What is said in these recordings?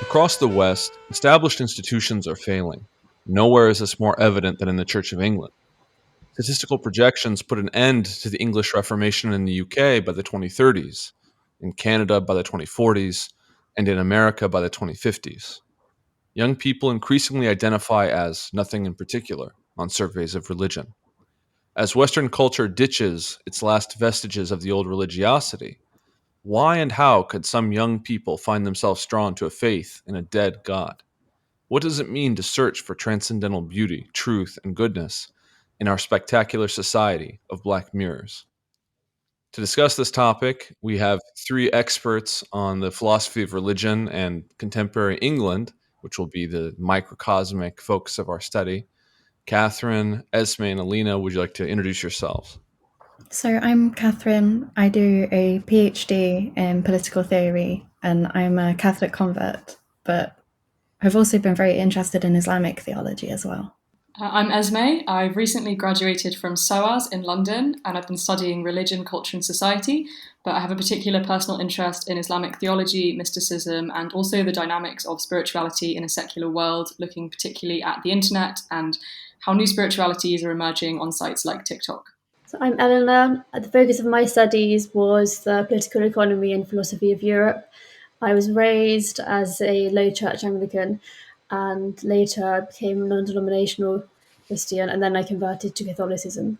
Across the West, established institutions are failing. Nowhere is this more evident than in the Church of England. Statistical projections put an end to the English Reformation in the UK by the 2030s, in Canada by the 2040s, and in America by the 2050s. Young people increasingly identify as nothing in particular on surveys of religion. As Western culture ditches its last vestiges of the old religiosity, why and how could some young people find themselves drawn to a faith in a dead God? What does it mean to search for transcendental beauty, truth, and goodness in our spectacular society of black mirrors? To discuss this topic, we have three experts on the philosophy of religion and contemporary England, which will be the microcosmic focus of our study. Catherine, Esme, and Alina, would you like to introduce yourselves? So I'm Catherine. I do a PhD in political theory and I'm a Catholic convert, but I've also been very interested in Islamic theology as well. I'm Esme. I've recently graduated from SOAS in London and I've been studying religion, culture, and society, but I have a particular personal interest in Islamic theology, mysticism, and also the dynamics of spirituality in a secular world, looking particularly at the internet and how new spiritualities are emerging on sites like TikTok. So I'm Eleanor. The focus of my studies was the political economy and philosophy of Europe. I was raised as a low church Anglican and later became non-denominational Christian, and then I converted to Catholicism.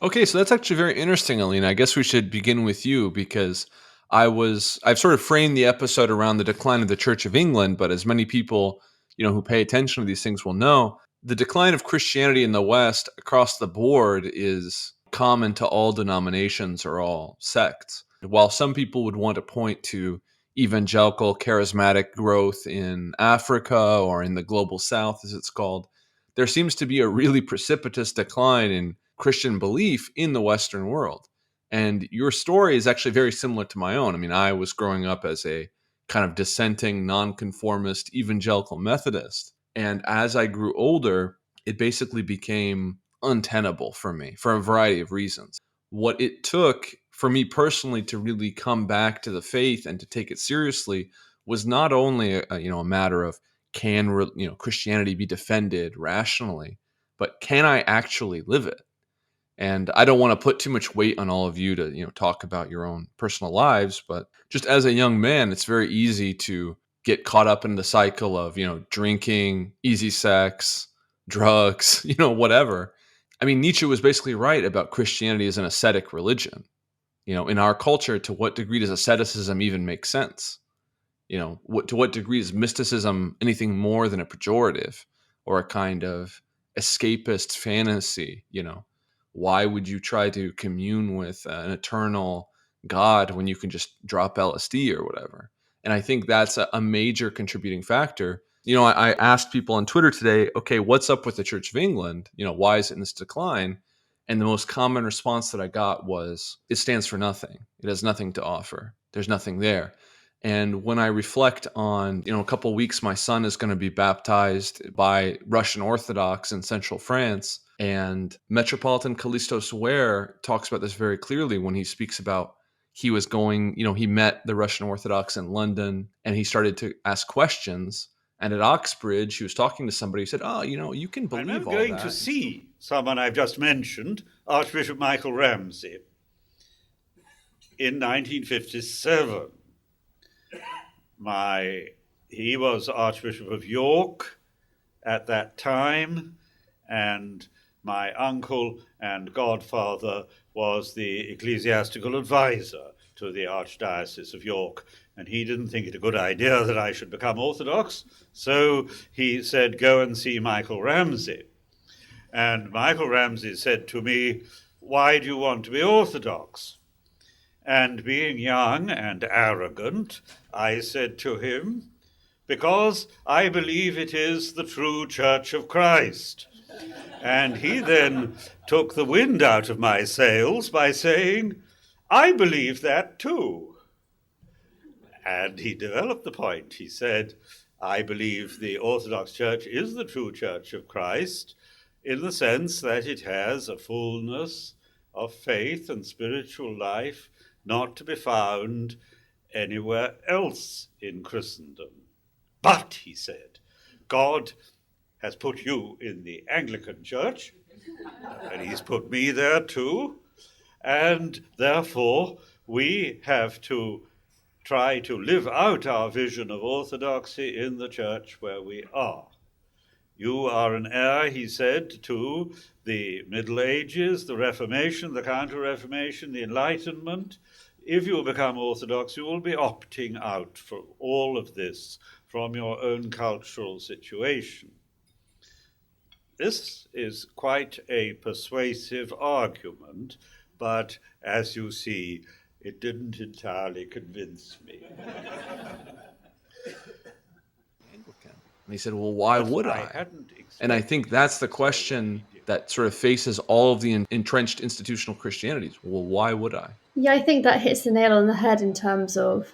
Okay, so that's actually very interesting, Alina. I guess we should begin with you because I've sort of framed the episode around the decline of the Church of England, but as many people, who pay attention to these things will know, the decline of Christianity in the West across the board is common to all denominations or all sects. While some people would want to point to evangelical charismatic growth in Africa or in the global South, as it's called, there seems to be a really precipitous decline in Christian belief in the Western world. And your story is actually very similar to my own. I mean, I was growing up as a kind of dissenting, nonconformist, evangelical Methodist. And as I grew older, it basically became untenable for me for a variety of reasons. What it took for me personally to really come back to the faith and to take it seriously was not only a matter of can Christianity be defended rationally, but can I actually live it? And I don't want to put too much weight on all of you to talk about your own personal lives, but just as a young man, it's very easy to get caught up in the cycle of drinking, easy sex, drugs, whatever. I mean, Nietzsche was basically right about Christianity as an ascetic religion. In our culture, to what degree does asceticism even make sense? To what degree is mysticism anything more than a pejorative or a kind of escapist fantasy? Why would you try to commune with an eternal God when you can just drop LSD or whatever? And I think that's a major contributing factor. I asked people on Twitter today, okay, what's up with the Church of England? Why is it in this decline? And the most common response that I got was, it stands for nothing. It has nothing to offer. There's nothing there. And when I reflect on, a couple of weeks, my son is going to be baptized by Russian Orthodox in central France. And Metropolitan Callistos Ware talks about this very clearly when he speaks about he was going, he met the Russian Orthodox in London and he started to ask questions. And at Oxbridge, he was talking to somebody who said, oh, you can believe all that. I remember going to see someone I've just mentioned, Archbishop Michael Ramsey, in 1957. He was Archbishop of York at that time, and my uncle and godfather was the ecclesiastical advisor to the Archdiocese of York, and he didn't think it a good idea that I should become Orthodox, so he said, go and see Michael Ramsey. And Michael Ramsey said to me, why do you want to be Orthodox? And being young and arrogant, I said to him, because I believe it is the true Church of Christ. And he then took the wind out of my sails by saying, I believe that too. And he developed the point. He said, I believe the Orthodox Church is the true Church of Christ in the sense that it has a fullness of faith and spiritual life not to be found anywhere else in Christendom. But, he said, God has put you in the Anglican Church, and he's put me there too, and therefore we have to try to live out our vision of orthodoxy in the church where we are. You are an heir, he said, to the Middle Ages, the Reformation, the Counter-Reformation, the Enlightenment. If you become Orthodox, you will be opting out for all of this from your own cultural situation. This is quite a persuasive argument, but as you see, it didn't entirely convince me. And he said, well, why would I? And I think that's the question that sort of faces all of the entrenched institutional Christianities. Well, why would I? Yeah, I think that hits the nail on the head in terms of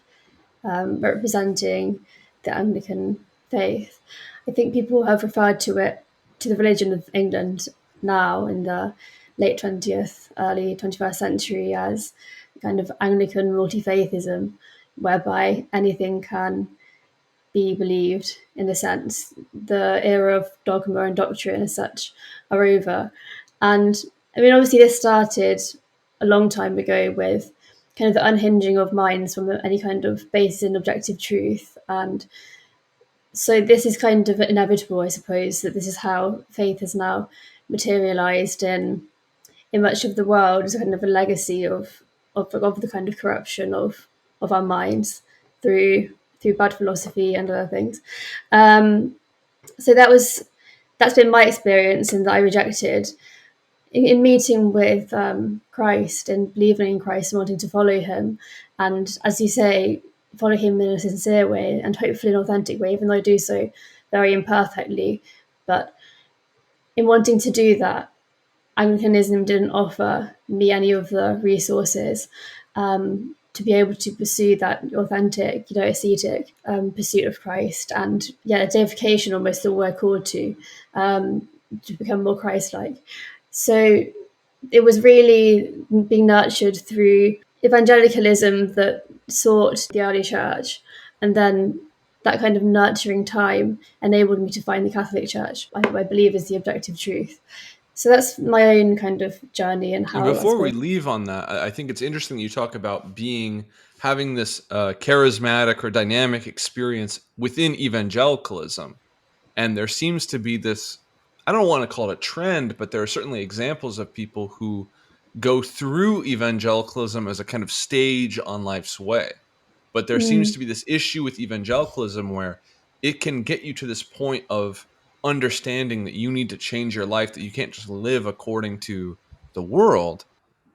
representing the Anglican faith. I think people have referred to it, to the religion of England now in the late 20th, early 21st century as kind of Anglican multi-faithism, whereby anything can be believed in a sense. The era of dogma and doctrine as such are over. And I mean, obviously this started a long time ago with kind of the unhinging of minds from any kind of basis in objective truth. And so this is kind of inevitable, I suppose, that this is how faith has now materialized in much of the world as kind of a legacy of the kind of corruption of our minds through bad philosophy and other things. So that's been my experience, and that I rejected in meeting with Christ and believing in Christ and wanting to follow him. And as you say, follow him in a sincere way and hopefully an authentic way, even though I do so very imperfectly. But in wanting to do that, Anglicanism didn't offer me any of the resources to be able to pursue that authentic, ascetic pursuit of Christ, and deification almost that we're called to become more Christ-like. So it was really being nurtured through evangelicalism that sought the early church, and then that kind of nurturing time enabled me to find the Catholic Church, I believe is the objective truth. So that's my own kind of journey and how. Before we leave on that, I think it's interesting that you talk about having this charismatic or dynamic experience within evangelicalism, and there seems to be this. I don't want to call it a trend, but there are certainly examples of people who go through evangelicalism as a kind of stage on life's way. But there seems to be this issue with evangelicalism where it can get you to this point of understanding that you need to change your life, that you can't just live according to the world.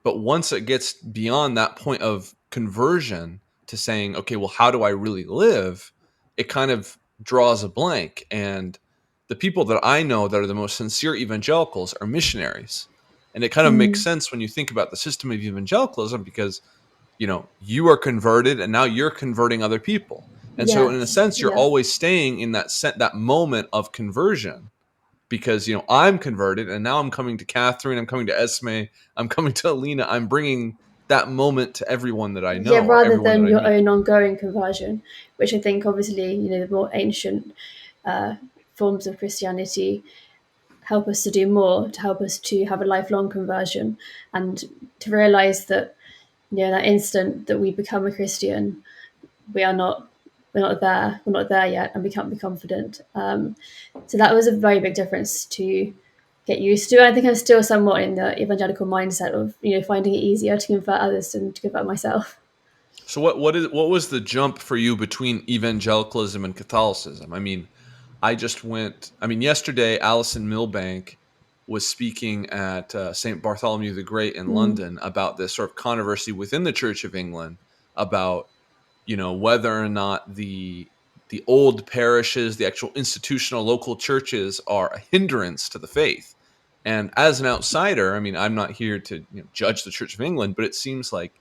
But once it gets beyond that point of conversion to saying, okay, well, how do I really live? It kind of draws a blank. And the people that I know that are the most sincere evangelicals are missionaries. And it kind of makes sense when you think about the system of evangelicalism, because you are converted and now you're converting other people. And so in a sense, you're always staying in that moment of conversion, because, I'm converted and now I'm coming to Catherine, I'm coming to Esme, I'm coming to Alina, I'm bringing that moment to everyone that I know. Yeah, rather than your own ongoing conversion, which I think obviously, the more ancient forms of Christianity help us to do more, to help us to have a lifelong conversion, and to realize that, that instant that we become a Christian, we're not there yet, and we can't be confident. So that was a very big difference to get used to. I think I'm still somewhat in the evangelical mindset of, finding it easier to convert others than to convert myself. So what was the jump for you between evangelicalism and Catholicism? Yesterday, Alison Milbank was speaking at St. Bartholomew the Great in London about this sort of controversy within the Church of England about, whether or not the old parishes, the actual institutional local churches, are a hindrance to the faith. And as an outsider, I'm not here to judge the Church of England, but it seems like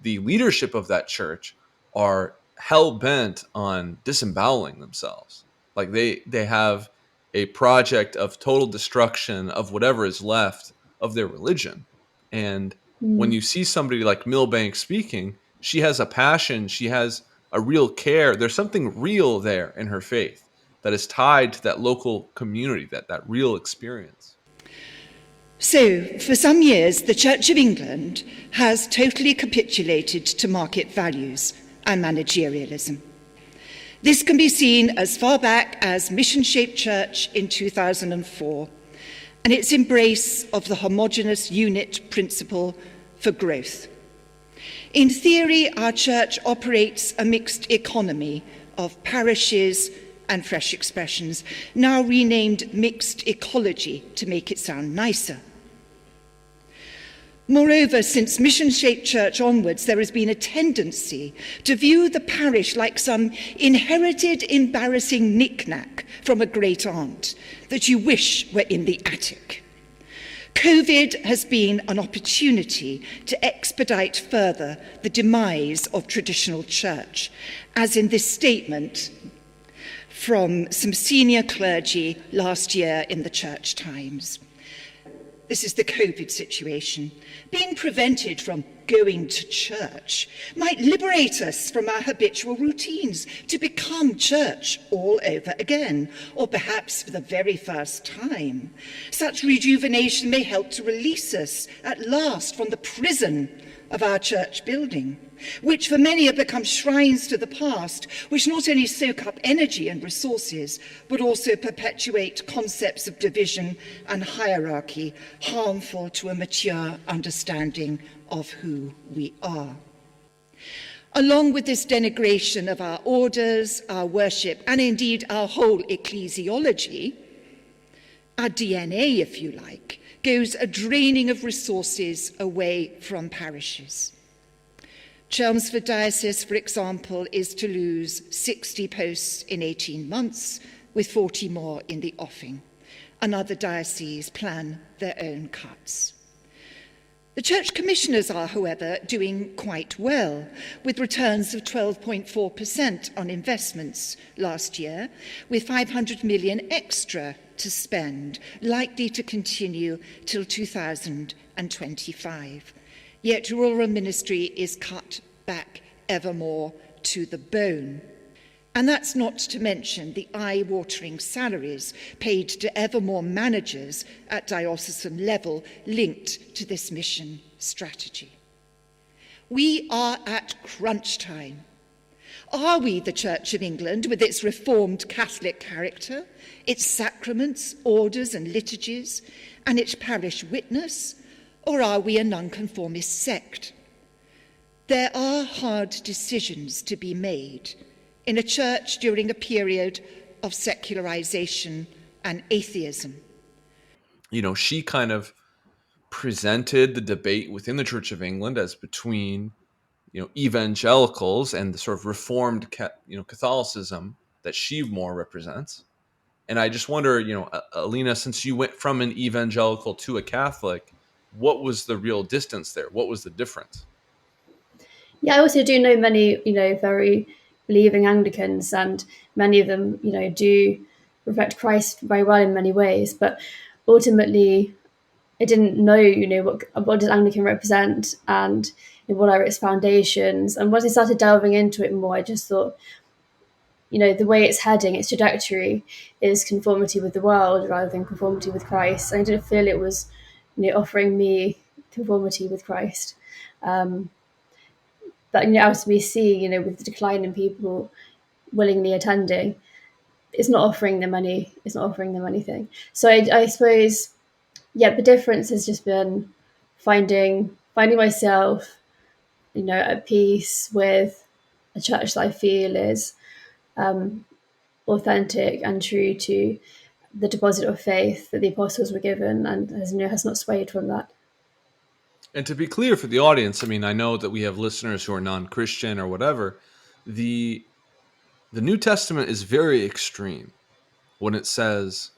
the leadership of that church are hell-bent on disemboweling themselves. Like they have a project of total destruction of whatever is left of their religion. And when you see somebody like Milbank speaking, she has a passion, she has a real care. There's something real there in her faith that is tied to that local community, that real experience. So, for some years, the Church of England has totally capitulated to market values and managerialism. This can be seen as far back as Mission Shaped Church in 2004 and its embrace of the homogeneous unit principle for growth. In theory, our church operates a mixed economy of parishes and fresh expressions, now renamed mixed ecology to make it sound nicer. Moreover, since Mission-Shaped Church onwards, there has been a tendency to view the parish like some inherited, embarrassing knick-knack from a great-aunt that you wish were in the attic. COVID has been an opportunity to expedite further the demise of traditional church, as in this statement from some senior clergy last year in the Church Times. This is the COVID situation. Being prevented from going to church might liberate us from our habitual routines to become church all over again, or perhaps for the very first time. Such rejuvenation may help to release us at last from the prison of our church building, which for many have become shrines to the past, which not only soak up energy and resources, but also perpetuate concepts of division and hierarchy, harmful to a mature understanding of who we are. Along with this denigration of our orders, our worship, and indeed our whole ecclesiology, our DNA, if you like, goes a draining of resources away from parishes. Chelmsford Diocese, for example, is to lose 60 posts in 18 months, with 40 more in the offing. And other dioceses plan their own cuts. The church commissioners are, however, doing quite well, with returns of 12.4% on investments last year, with 500 million extra to spend, likely to continue till 2025. Yet rural ministry is cut back ever more to the bone. And that's not to mention the eye-watering salaries paid to ever more managers at diocesan level linked to this mission strategy. We are at crunch time. Are we the Church of England with its reformed Catholic character, its sacraments, orders and liturgies, and its parish witness, or are we a nonconformist sect? There are hard decisions to be made in a church during a period of secularization and atheism. You know, she kind of presented the debate within the Church of England as between, you know, evangelicals and the sort of reformed, Catholicism that she more represents. And I just wonder, Alina, since you went from an evangelical to a Catholic, what was the real distance there? What was the difference? Yeah, I also do know many, very believing Anglicans, and many of them, do reflect Christ very well in many ways. But ultimately, I didn't know, what does Anglican represent, and what are its foundations. And once I started delving into it more, I just thought, the way it's heading, its trajectory is conformity with the world rather than conformity with Christ. And I didn't feel it was, offering me conformity with Christ. But as we see, with the decline in people willingly attending, it's not offering them any. It's not offering them anything. So I suppose, the difference has just been finding myself, at peace with a church that I feel is authentic and true to the deposit of faith that the apostles were given, and has not swayed from that. And to be clear for the audience, I mean, I know that we have listeners who are non-Christian or whatever. The New Testament is very extreme when it says,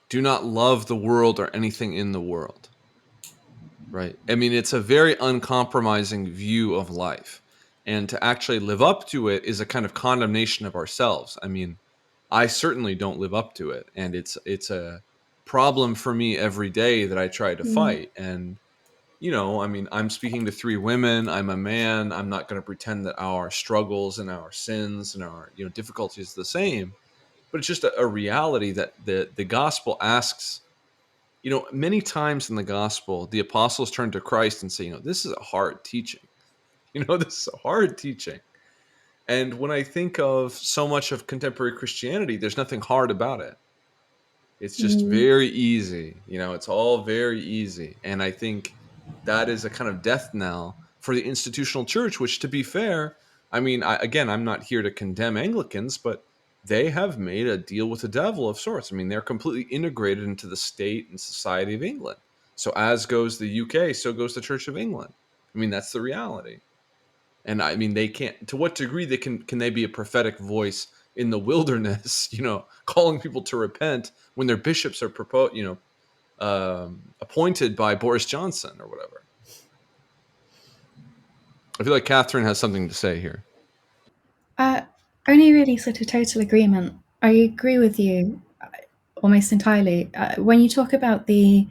do not love the world or anything in the world. Right? I mean, it's a very uncompromising view of life. And to actually live up to it is a kind of condemnation of ourselves. I mean, I certainly don't live up to it. And it's a problem for me every day that I try to fight. And I mean, I'm speaking to three women. I'm a man. I'm not going to pretend that our struggles and our sins and our difficulties are the same. But it's just a reality that the gospel asks. Many times in the gospel, the apostles turn to Christ and say, this is a hard teaching. This is a hard teaching. And when I think of so much of contemporary Christianity, there's nothing hard about it. It's just very easy. It's all very easy. And I think that is a kind of death knell for the institutional church, which, to be fair, I mean, I'm not here to condemn Anglicans, but they have made a deal with the devil of sorts. I mean, they're completely integrated into the state and society of England. So as goes the UK, so goes the Church of England. I mean, that's the reality. And I mean, they can't, to what degree can they be a prophetic voice in the wilderness, calling people to repent when their bishops are appointed by Boris Johnson or whatever. I feel like Catherine has something to say here. Only really sort of total agreement. I agree with you almost entirely. When you talk about the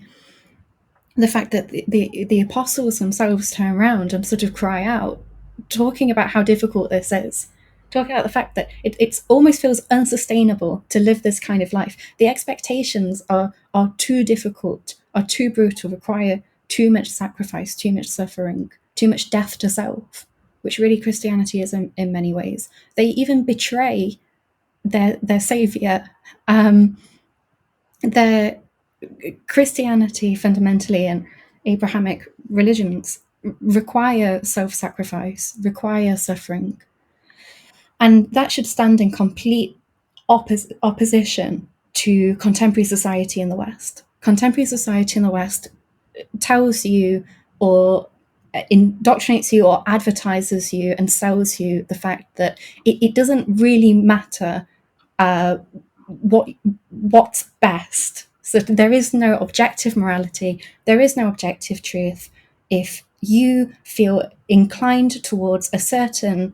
fact that the apostles themselves turn around and sort of cry out, talking about how difficult this is, talking about the fact that it almost feels unsustainable to live this kind of life. The expectations are too difficult, are too brutal, require too much sacrifice, too much suffering, too much death to self, which really Christianity is in many ways. They even betray their savior. Their Christianity fundamentally and Abrahamic religions require self-sacrifice, require suffering. And that should stand in complete opposition to contemporary society in the West. Contemporary society in the West tells you or indoctrinates you or advertises you and sells you the fact that it doesn't really matter what's best. So there is no objective morality, there is no objective truth. If you feel inclined towards a certain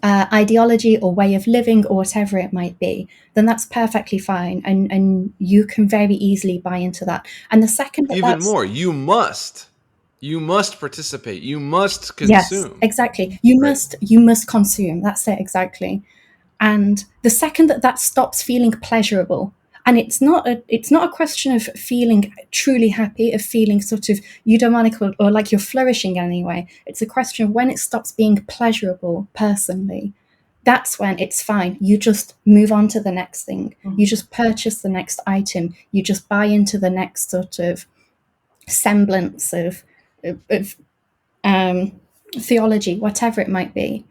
ideology or way of living or whatever it might be, then that's perfectly fine, and you can very easily buy into that. And the second that even more, you must participate, you must consume. Yes, exactly. You must consume. That's it, exactly. And the second that stops feeling pleasurable, and it's not a question of feeling truly happy, of feeling sort of eudaimonic or like you're flourishing anyway. It's a question of when it stops being pleasurable personally. That's when it's fine. You just move on to the next thing. You just purchase the next item. You just buy into the next sort of semblance of theology, whatever it might be.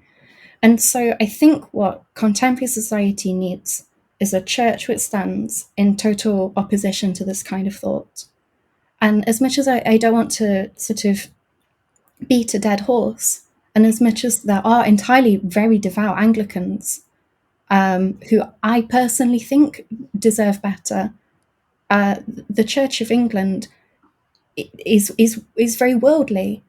And so I think what contemporary society needs is a church which stands in total opposition to this kind of thought. And as much as I don't want to sort of beat a dead horse, and as much as there are entirely very devout Anglicans who I personally think deserve better, the Church of England is very worldly.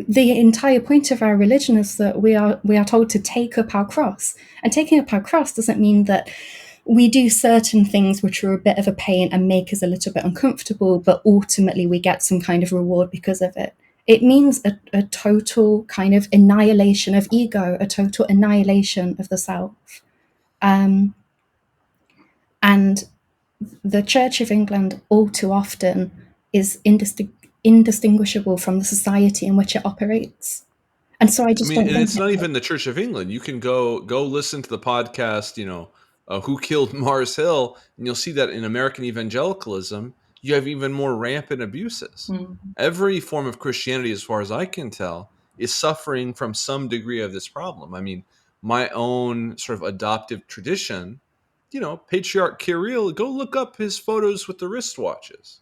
The entire point of our religion is that we are told to take up our cross, and taking up our cross doesn't mean that we do certain things which are a bit of a pain and make us a little bit uncomfortable, but ultimately we get some kind of reward because of it. It means a total kind of annihilation of ego, a total annihilation of the self. And the Church of England all too often is indistinguishable from the society in which it operates. And so I just don't think it's not even the Church of England. You can go listen to the podcast, Who Killed Mars Hill, and you'll see that in American evangelicalism, you have even more rampant abuses. Every form of Christianity, as far as I can tell, is suffering from some degree of this problem. I mean, my own sort of adoptive tradition, Patriarch Kirill, go look up his photos with the wristwatches.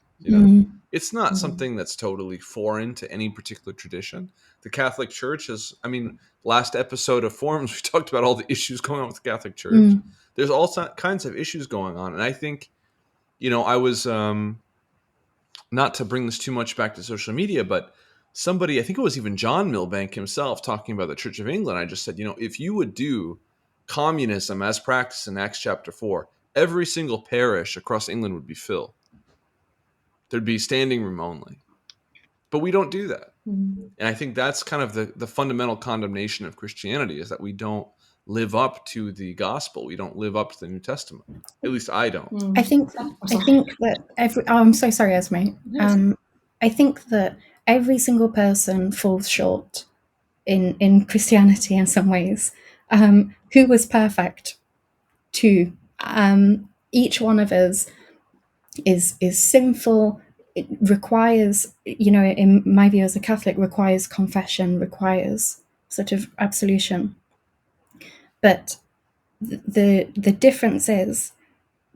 It's not something that's totally foreign to any particular tradition. The Catholic Church is, last episode of Forums, we talked about all the issues going on with the Catholic Church. There's all kinds of issues going on. And I think, I was, not to bring this too much back to social media, but somebody, I think it was even John Milbank himself talking about the Church of England. I just said, if you would do communism as practiced in Acts chapter 4, every single parish across England would be filled. There'd be standing room only. But we don't do that. Mm. And I think that's kind of the fundamental condemnation of Christianity, is that we don't live up to the gospel. We don't live up to the New Testament. At least I don't. Mm. I think that I'm so sorry, Esme. I think that every single person falls short in Christianity in some ways. Who was perfect? Two. Each one of us is sinful. It requires, in my view as a Catholic, requires confession, requires sort of absolution. But the difference is,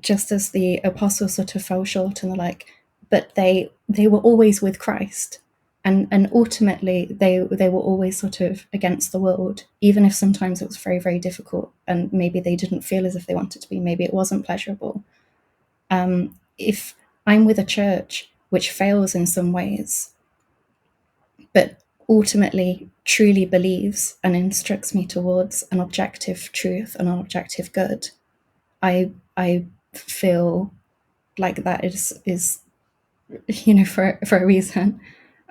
just as the apostles sort of fell short and the like, but they were always with Christ, and ultimately they were always sort of against the world, even if sometimes it was very, very difficult, and maybe they didn't feel as if they wanted to be, maybe it wasn't pleasurable. If I'm with a church which fails in some ways, but ultimately truly believes and instructs me towards an objective truth and an objective good, I feel like that is for a reason,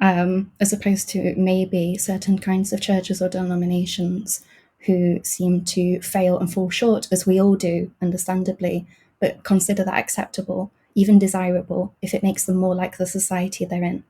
as opposed to maybe certain kinds of churches or denominations who seem to fail and fall short, as we all do, understandably, but consider that acceptable, even desirable, if it makes them more like the society they're in.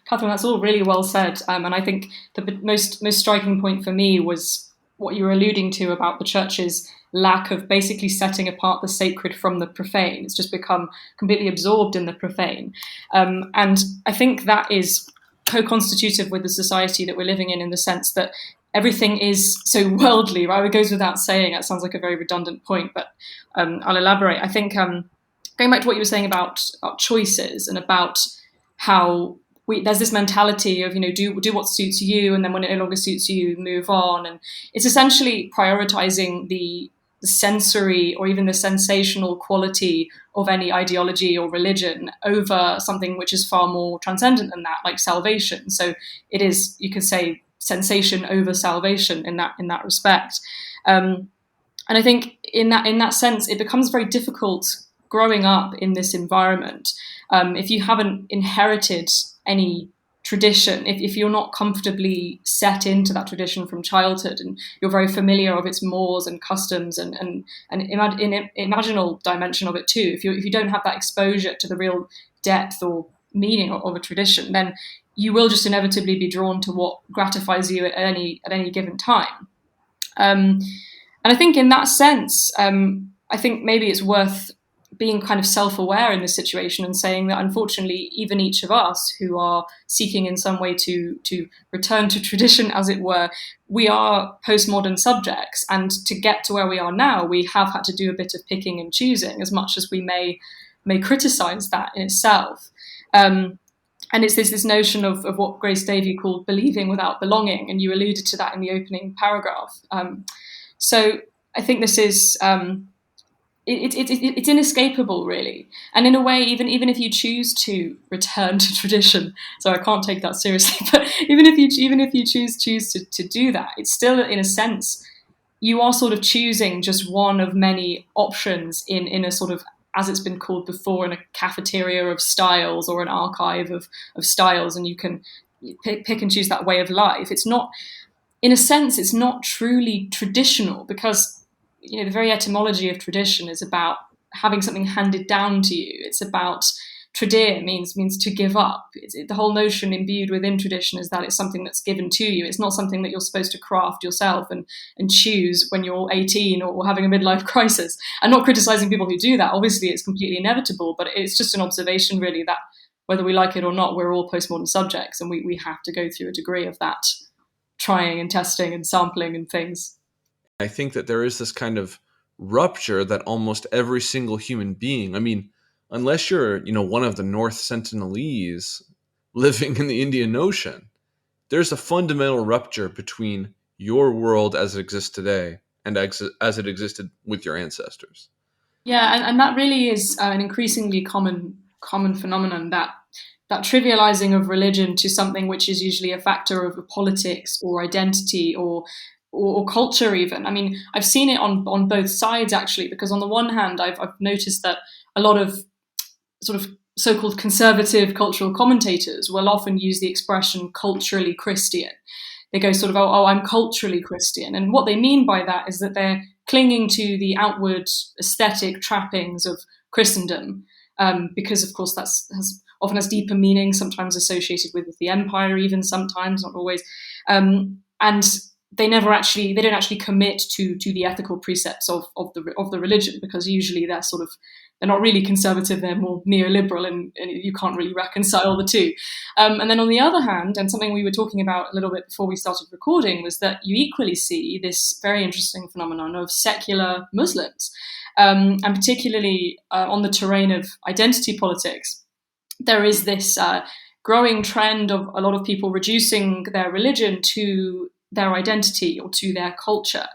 Catherine, that's all really well said, and I think the most striking point for me was what you were alluding to about the church's lack of basically setting apart the sacred from the profane. It's just become completely absorbed in the profane, and I think that is co-constitutive with the society that we're living in the sense that everything is so worldly, right? It goes without saying. That sounds like a very redundant point, but I'll elaborate. I think going back to what you were saying about choices and about how there's this mentality of, do what suits you, and then when it no longer suits you, move on. And it's essentially prioritizing the sensory or even the sensational quality of any ideology or religion over something which is far more transcendent than that, like salvation. So it is, you could say, sensation over salvation in that respect. And I think in that sense, it becomes very difficult growing up in this environment if you haven't inherited any tradition, if you're not comfortably set into that tradition from childhood, and you're very familiar of its mores and customs and imaginal dimension of it too, if you don't have that exposure to the real depth or meaning of a tradition, then you will just inevitably be drawn to what gratifies you at any given time. And I think in that sense, I think maybe it's worth being kind of self-aware in this situation and saying that unfortunately, even each of us who are seeking in some way to return to tradition, as it were, we are postmodern subjects. And to get to where we are now, we have had to do a bit of picking and choosing, as much as we may criticize that in itself. And it's this notion of what Grace Davey called believing without belonging, and you alluded to that in the opening paragraph. So I think this is it's inescapable, really. And in a way, even if you choose to return to tradition, so I can't take that seriously, but even if you choose to do that, it's still, in a sense, you are sort of choosing just one of many options in a sort of, as it's been called before, in a cafeteria of styles or an archive of styles, and you can pick and choose that way of life. It's not, in a sense, it's not truly traditional, because the very etymology of tradition is about having something handed down to you. It's about tradire means to give up. The whole notion imbued within tradition is that it's something that's given to you. It's not something that you're supposed to craft yourself and choose when you're 18 or having a midlife crisis. I'm not criticizing people who do that. Obviously, it's completely inevitable, but it's just an observation, really, that whether we like it or not, we're all postmodern subjects, and we have to go through a degree of that trying and testing and sampling and things. I think that there is this kind of rupture that almost every single human being, I mean, unless you're, one of the North Sentinelese living in the Indian Ocean, there's a fundamental rupture between your world as it exists today and as it existed with your ancestors. Yeah, and that really is an increasingly common phenomenon, that trivializing of religion to something which is usually a factor of politics or identity or culture even. I mean, I've seen it on both sides, actually, because on the one hand, I've noticed that a lot of sort of so-called conservative cultural commentators will often use the expression culturally Christian. They go sort of, oh, I'm culturally Christian. And what they mean by that is that they're clinging to the outward aesthetic trappings of Christendom, because, of course, often has deeper meaning, sometimes associated with the empire, even sometimes, not always. And they don't actually commit to the ethical precepts of the religion, because usually they're not really conservative, they're more neoliberal, and you can't really reconcile the two. And then on the other hand, and something we were talking about a little bit before we started recording, was that you equally see this very interesting phenomenon of secular Muslims, and particularly on the terrain of identity politics. There is this growing trend of a lot of people reducing their religion to their identity or to their culture,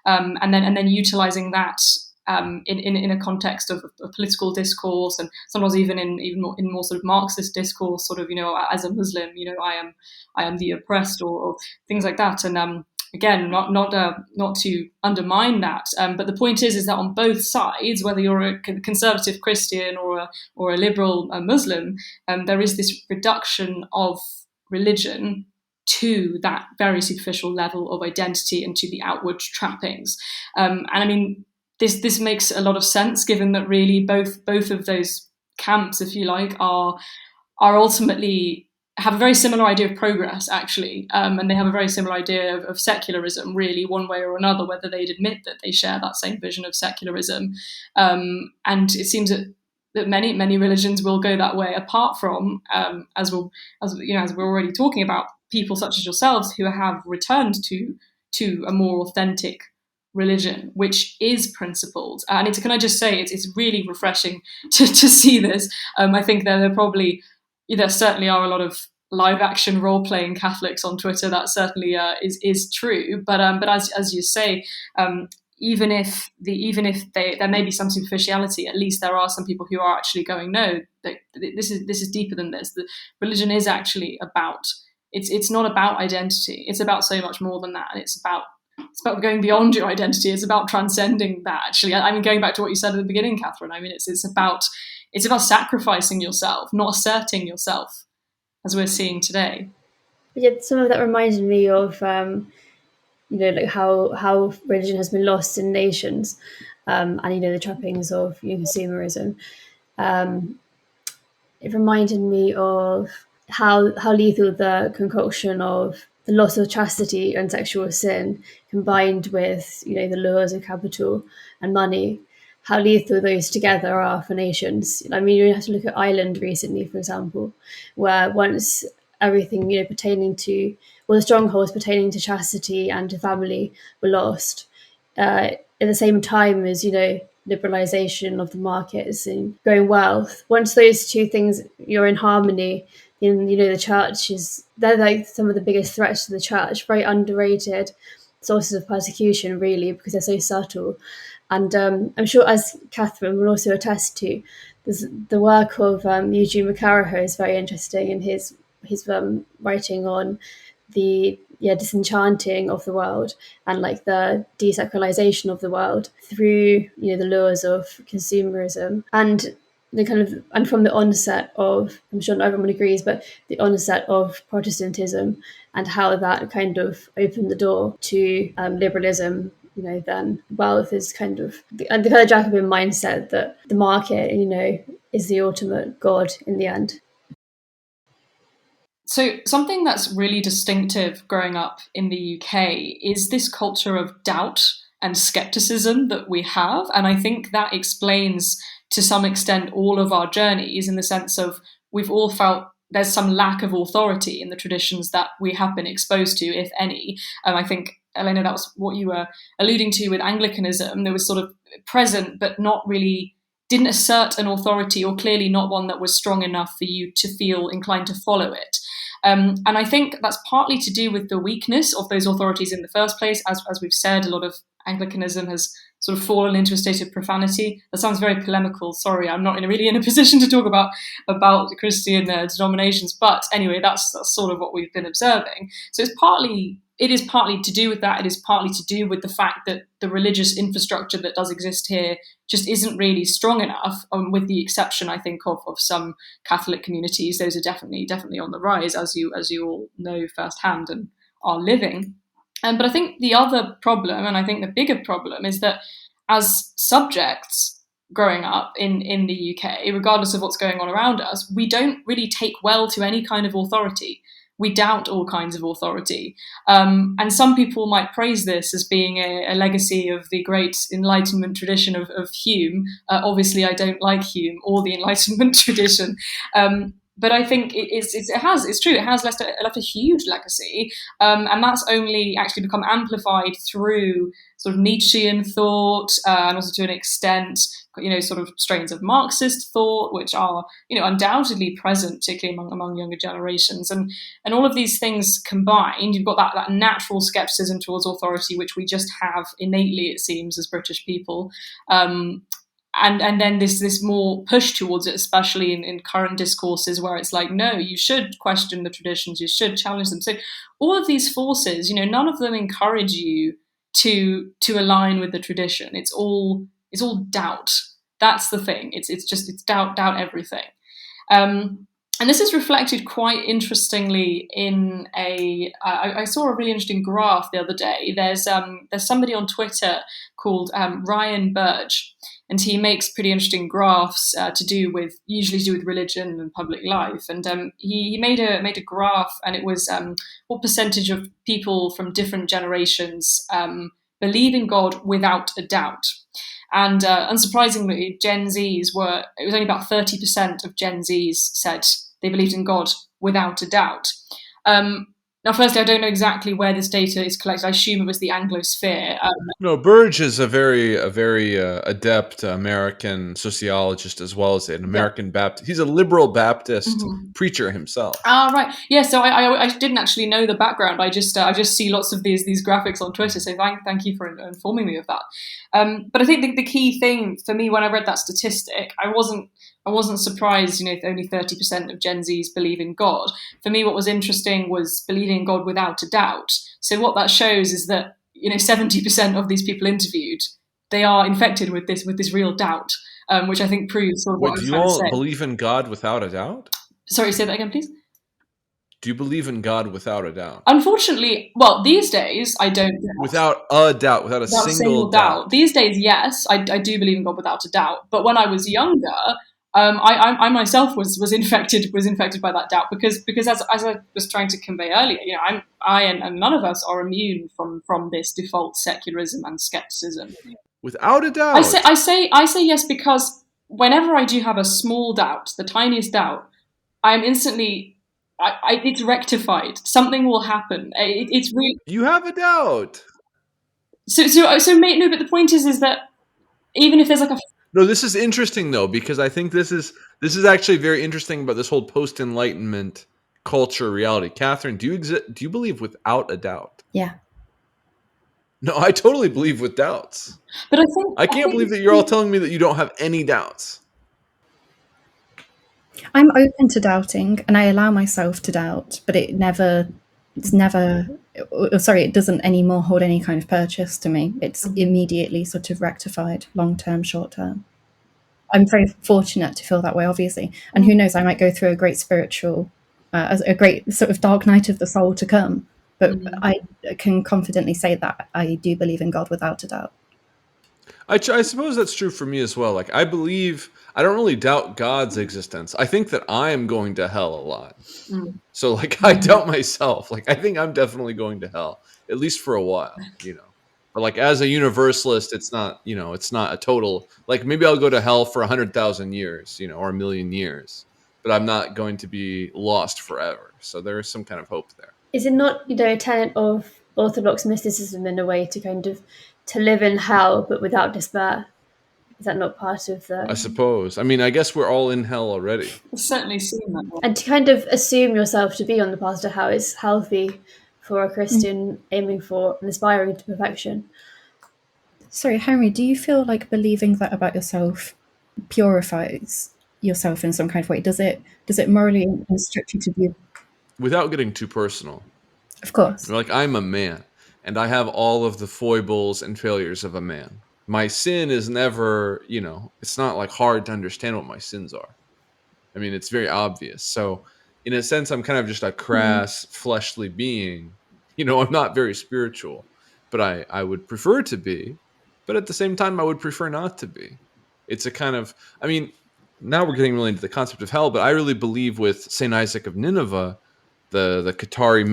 and then utilizing that in a context of political discourse, and sometimes even in more sort of Marxist discourse, sort of, as a Muslim, I am the oppressed, or things like that. And again, not to undermine that, but the point is that on both sides, whether you're a conservative Christian or a liberal Muslim, there is this reduction of religion to that very superficial level of identity and to the outward trappings. And I mean, this makes a lot of sense, given that really both of those camps, if you like, are ultimately have a very similar idea of progress, actually, and they have a very similar idea of secularism, really, one way or another, whether they'd admit that they share that same vision of secularism. And it seems that many religions will go that way, apart from, as we're already talking about, people such as yourselves who have returned to a more authentic religion, which is principled. And can I just say, it's really refreshing to see this. I think there certainly are a lot of live action role playing Catholics on Twitter. That certainly is true. But as you say, even if there may be some superficiality, at least there are some people who are actually going, no, this is deeper than this. The religion is actually about. It's not about identity. It's about so much more than that. And it's about going beyond your identity. It's about transcending that. Actually, I mean, going back to what you said at the beginning, Catherine. I mean, it's about sacrificing yourself, not asserting yourself, as we're seeing today. Yeah, some of that reminded me of like how religion has been lost in nations, and the trappings of consumerism. It reminded me of how lethal the concoction of the loss of chastity and sexual sin, combined with the lures of capital and money, how lethal those together are for nations. I mean, you have to look at Ireland recently, for example, where once everything pertaining to, well, the strongholds pertaining to chastity and to family were lost, at the same time as liberalization of the markets and growing wealth. Once those two things you're in harmony, then the church they're like some of the biggest threats to the church, very underrated sources of persecution, really, because they're so subtle. And I'm sure, as Catherine will also attest to, the work of Eugene McCaraho is very interesting in his writing on the disenchanting of the world and like the desacralization of the world through the lures of consumerism, and and from the onset of, I'm sure not everyone agrees, but the onset of Protestantism, and how that kind of opened the door to liberalism. Then wealth is kind of the kind of Jacobin mindset that the market, is the ultimate god in the end. So something that's really distinctive growing up in the UK is this culture of doubt and skepticism that we have. And I think that explains to some extent all of our journeys, in the sense of we've all felt there's some lack of authority in the traditions that we have been exposed to, if any. I think, Elena, that was what you were alluding to with Anglicanism. There was sort of present, but not really, didn't assert an authority, or clearly not one that was strong enough for you to feel inclined to follow it. And I think that's partly to do with the weakness of those authorities in the first place. As we've said, a lot of Anglicanism has sort of fallen into a state of profanity. That sounds very polemical. Sorry, I'm not really in a position to talk about Christian denominations. But anyway, that's sort of what we've been observing. So it's partly it is partly to do with that. It is partly to do with the fact that the religious infrastructure that does exist here just isn't really strong enough, with the exception, I think, of some Catholic communities. Those are definitely on the rise, as you all know firsthand and are living. But I think the other problem, and I think the bigger problem, is that as subjects growing up in the UK, regardless of what's going on around us, we don't really take well to any kind of authority. We doubt all kinds of authority. And some people might praise this as being a legacy of the great Enlightenment tradition of Hume. Obviously, I don't like Hume or the Enlightenment tradition. But I think it's true. It has left a huge legacy, and that's only actually become amplified through sort of Nietzschean thought, and also to an extent, sort of strains of Marxist thought, which are undoubtedly present, particularly among younger generations, and all of these things combined, you've got that natural skepticism towards authority, which we just have innately, it seems, as British people. And then this more push towards it, especially in current discourses where it's like, no, you should question the traditions, you should challenge them. So all of these forces, none of them encourage you to align with the tradition. It's all doubt. That's the thing. It's doubt everything. And this is reflected quite interestingly in I saw a really interesting graph the other day. There's somebody on Twitter called Ryan Burge, and he makes pretty interesting graphs usually to do with religion and public life. And he made a graph, and it was what percentage of people from different generations believe in God without a doubt. And unsurprisingly, it was only about 30% of Gen Zs said they believed in God without a doubt. Now, firstly, I don't know exactly where this data is collected. I assume it was the Anglosphere. No, Burge is a very adept American sociologist, as well as an American Baptist. He's a liberal Baptist preacher himself. Right. Yeah. So I didn't actually know the background. I just see lots of these graphics on Twitter. So thank you for informing me of that. But I think the key thing for me when I read that statistic, I wasn't surprised, if only 30% of Gen Zs believe in God. For me, what was interesting was believing in God without a doubt. So what that shows is that, 70% of these people interviewed, they are infected with this real doubt, which I think proves sort of what I was trying to say. Do you all believe in God without a doubt? Sorry, say that again, please. Do you believe in God without a doubt? Unfortunately, well, these days I don't. Without a doubt, without a single doubt. These days, yes, I do believe in God without a doubt. But when I was younger, I myself was infected by that doubt because as I was trying to convey earlier, I and none of us are immune from this default secularism and skepticism. Without a doubt, I say yes because whenever I do have a small doubt, the tiniest doubt, I am instantly. It's rectified. Something will happen. It's really. You have a doubt. So mate. No, but the point is that even if there's like a. No, this is interesting though, because I think this is actually very interesting about this whole post-Enlightenment culture reality. Catherine, do you believe without a doubt? Yeah. No, I totally believe with doubts. But I can't believe that you're all telling me that you don't have any doubts. I'm open to doubting, and I allow myself to doubt, but it doesn't anymore hold any kind of purchase to me. It's immediately sort of rectified, long-term, short-term. I'm very fortunate to feel that way, obviously. And who knows, I might go through a great spiritual, a great sort of dark night of the soul to come. But I can confidently say that I do believe in God without a doubt. I suppose that's true for me as well. Like, I don't really doubt God's existence. I think that I am going to hell a lot. So, like, I doubt myself. Like, I think I'm definitely going to hell, at least for a while, But, like, as a universalist, it's not a total, like, maybe I'll go to hell for 100,000 years, or 1 million years. But I'm not going to be lost forever. So there is some kind of hope there. Is it not, a tenet of Orthodox mysticism in a way to live in hell but without despair? Is that not part of the... I suppose. I mean, I guess we're all in hell already. I've certainly seen that. And to kind of assume yourself to be on the path to hell is healthy for a Christian aiming for and aspiring to perfection. Sorry, Henry, do you feel like believing that about yourself purifies yourself in some kind of way? Does it morally instruct you to be... Without getting too personal. Of course. Like, I'm a man, and I have all of the foibles and failures of a man. My sin is never, it's not like hard to understand what my sins are. I mean, it's very obvious. So, in a sense, I'm kind of just a crass, fleshly being. I'm not very spiritual, but I would prefer to be. But at the same time, I would prefer not to be. It's a kind of, I mean, now we're getting really into the concept of hell, but I really believe with St. Isaac of Nineveh, the Qatari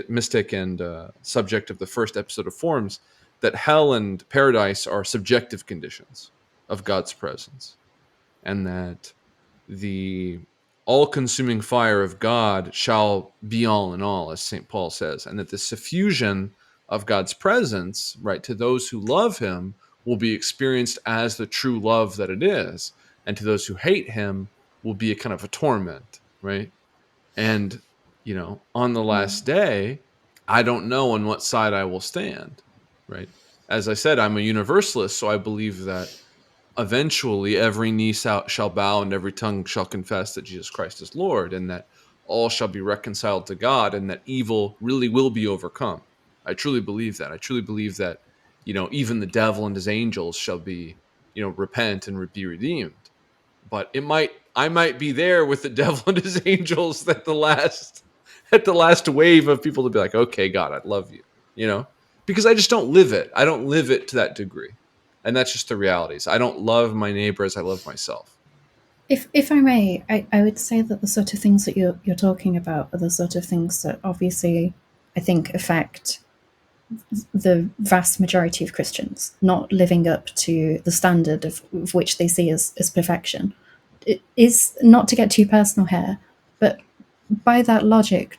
mystic and subject of the first episode of Forms, that hell and paradise are subjective conditions of God's presence, and that the all-consuming fire of God shall be all in all, as St. Paul says, and that the suffusion of God's presence, right, to those who love him will be experienced as the true love that it is, and to those who hate him will be a kind of a torment, right? And, on the last day, I don't know on what side I will stand, right? As I said, I'm a universalist, so I believe that eventually every knee shall bow and every tongue shall confess that Jesus Christ is Lord, and that all shall be reconciled to God, and that evil really will be overcome. I truly believe that. I truly believe that, even the devil and his angels shall be, repent and be redeemed. But I might be there with the devil and his angels at the last wave of people to be like, okay, God, I love you, because I just don't live it. I don't live it to that degree. And that's just the realities. I don't love my neighbor as I love myself. If I may, I would say that the sort of things that you're talking about are the sort of things that obviously I think affect the vast majority of Christians, not living up to the standard of which they see as perfection. It is not to get too personal here, but by that logic,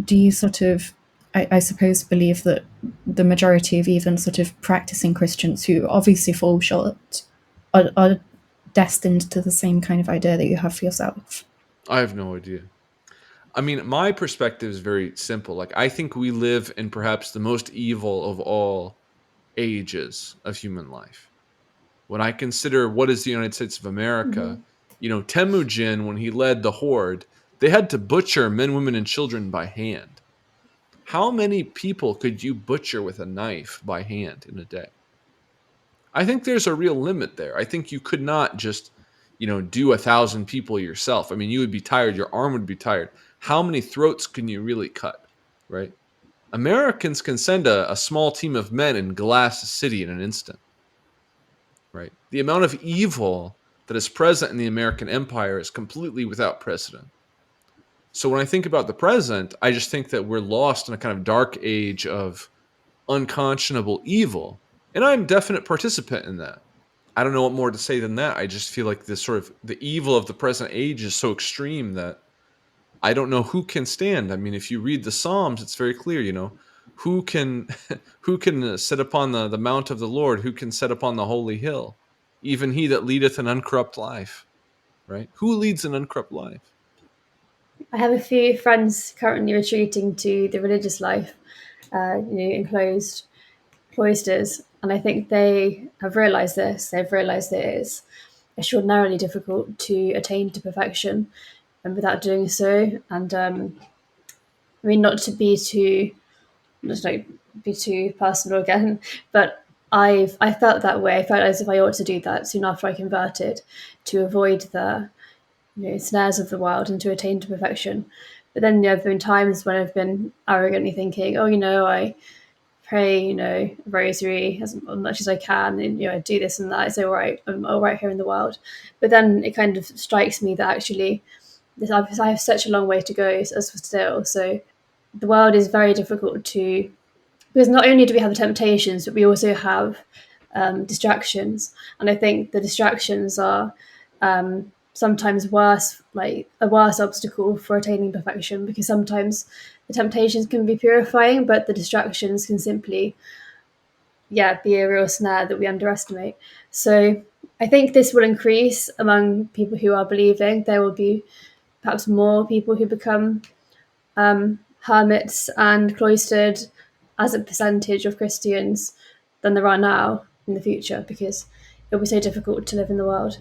do you sort of, I suppose, believe that the majority of even sort of practicing Christians who obviously fall short are destined to the same kind of idea that you have for yourself? I have no idea. I mean, my perspective is very simple. Like, I think we live in perhaps the most evil of all ages of human life. When I consider what is the United States of America, Temujin, when he led the horde, they had to butcher men, women, and children by hand. How many people could you butcher with a knife by hand in a day? I think there's a real limit there. I think you could not just, do 1,000 people yourself. I mean, you would be tired. Your arm would be tired. How many throats can you really cut, right? Americans can send a small team of men and glass a city in an instant, right? The amount of evil that is present in the American empire is completely without precedent. So when I think about the present, I just think that we're lost in a kind of dark age of unconscionable evil. And I'm a definite participant in that. I don't know what more to say than that. I just feel like this sort of the evil of the present age is so extreme that I don't know who can stand. I mean, if you read the Psalms, it's very clear, who can who can sit upon the mount of the Lord, who can sit upon the holy hill, even he that leadeth an uncorrupt life, right? Who leads an uncorrupt life? I have a few friends currently retreating to the religious life, enclosed cloisters, and I think they have realised this. They've realised that it is extraordinarily difficult to attain to perfection, and without doing so, and I mean, not to be too, just like be too personal again, but I felt that way. I felt as if I ought to do that soon after I converted, to avoid the snares of the world and to attain to perfection. But then there have been times when I've been arrogantly thinking, oh, I pray, a rosary as much as I can, and I do this and that. It's all right. I'm all right here in the world. But then it kind of strikes me that actually, I have such a long way to go as still. So the world is very difficult to, because not only do we have the temptations, but we also have distractions, and I think the distractions are sometimes worse, like a worse obstacle for attaining perfection, because sometimes the temptations can be purifying, but the distractions can simply, be a real snare that we underestimate. So I think this will increase among people who are believing. There will be perhaps more people who become hermits and cloistered as a percentage of Christians than there are now in the future, because it'll be so difficult to live in the world.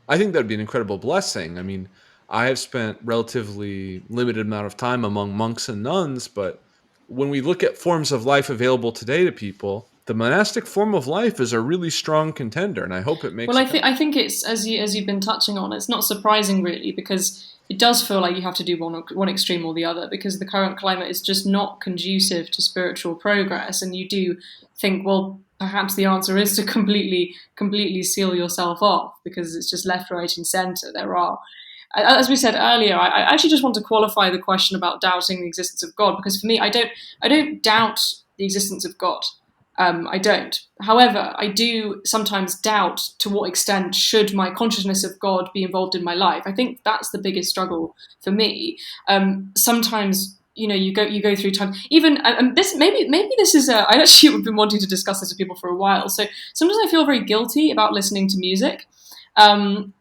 I think that'd be an incredible blessing. I mean, I have spent relatively limited amount of time among monks and nuns, but when we look at forms of life available today to people, the monastic form of life is a really strong contender, and I hope it makes Well, a comeback. I think it's as you've been touching on. It's not surprising really because it does feel like you have to do one extreme or the other because the current climate is just not conducive to spiritual progress, and you do think, well, perhaps the answer is to completely seal yourself off because it's just left, right, and centre. There are, as we said earlier, I actually just want to qualify the question about doubting the existence of God because for me, I don't doubt the existence of God. I don't. However, I do sometimes doubt to what extent should my consciousness of God be involved in my life. I think that's the biggest struggle for me. Sometimes, you go through time. Even this maybe this is. I actually have been wanting to discuss this with people for a while. So sometimes I feel very guilty about listening to music, and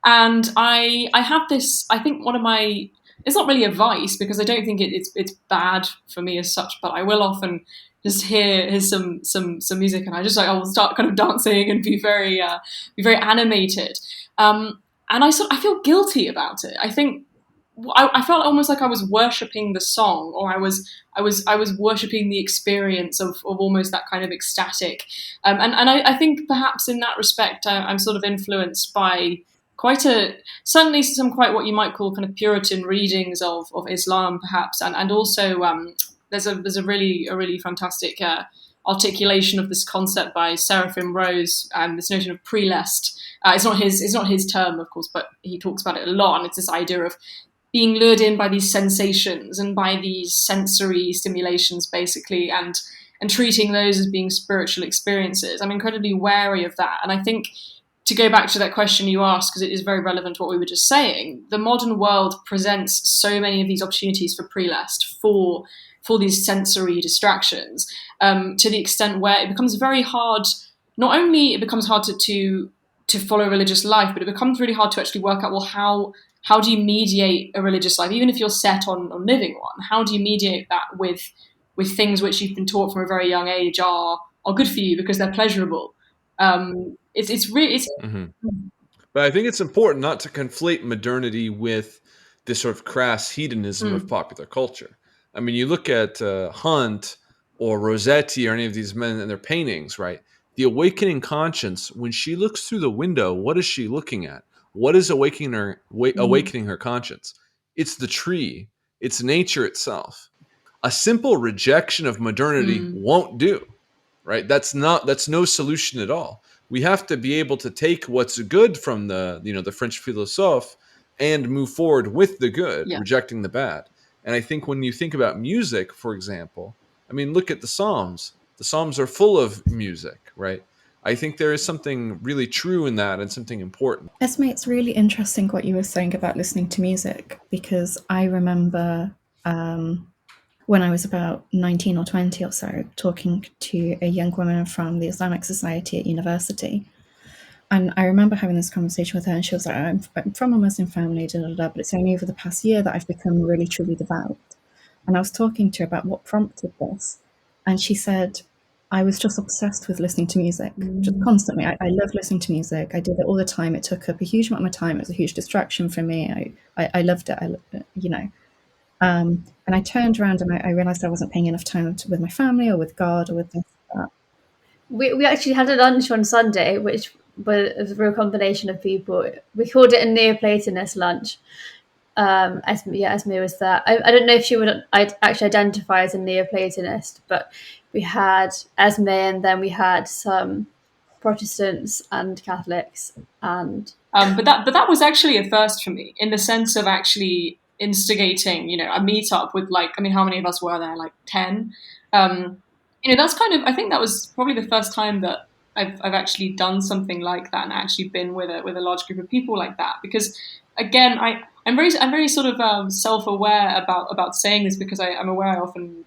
I have this. I think one of my it's not really a vice because I don't think it's bad for me as such, but I will often just here's some music and I will start kind of dancing and be very animated. And I feel guilty about it. I think I felt almost like I was worshipping the song, or I was worshipping the experience of almost that kind of ecstatic. And I think perhaps in that respect, I'm sort of influenced by certainly some quite what you might call kind of Puritan readings of Islam, perhaps, and also there's a really fantastic articulation of this concept by Seraphim Rose, this notion of prelest. It's not his term, of course, but he talks about it a lot, and it's this idea of being lured in by these sensations and by these sensory stimulations, basically, and treating those as being spiritual experiences. I'm incredibly wary of that, and I think to go back to that question you asked, because it is very relevant to what we were just saying, the modern world presents so many of these opportunities for prelest, for these sensory distractions, to the extent where it becomes very hard. Not only it becomes hard to follow religious life, but it becomes really hard to actually work out, well, how do you mediate a religious life, even if you're set on living one? How do you mediate that with things which you've been taught from a very young age are good for you because they're pleasurable? It's really. But I think it's important not to conflate modernity with this sort of crass hedonism of popular culture. I mean, you look at Hunt or Rossetti or any of these men and their paintings, right? The awakening conscience, when she looks through the window, what is she looking at? What is awakening her conscience? It's the tree. It's nature itself. A simple rejection of modernity won't do, right? That's no solution at all. We have to be able to take what's good from the French philosophe and move forward with the good, rejecting the bad. And I think when you think about music, for example, I mean, look at the Psalms. The Psalms are full of music, right? I think there is something really true in that and something important. Esme, it's really interesting what you were saying about listening to music, because I remember when I was about 19 or 20 or so, talking to a young woman from the Islamic Society at university. And I remember having this conversation with her, and she was like, I'm from a Muslim family, but it's only over the past year that I've become really, truly devout. And I was talking to her about what prompted this. And she said, I was just obsessed with listening to music, just constantly. I loved listening to music. I did it all the time. It took up a huge amount of my time. It was a huge distraction for me. I loved it. And I turned around and I realized I wasn't paying enough time with my family or with God or with this. We actually had a lunch on Sunday, which was a real combination of people. We called it a Neoplatonist lunch. Esme was there. I don't know if she would actually identify as a Neoplatonist, but we had Esme, and then we had some Protestants and Catholics, and but that was actually a first for me in the sense of actually instigating, a meetup with how many of us were there? Like 10. That's I think that was probably the first time that I've actually done something like that and actually been with a large group of people like that. Because again, I'm very sort of self-aware about saying this because I'm aware I often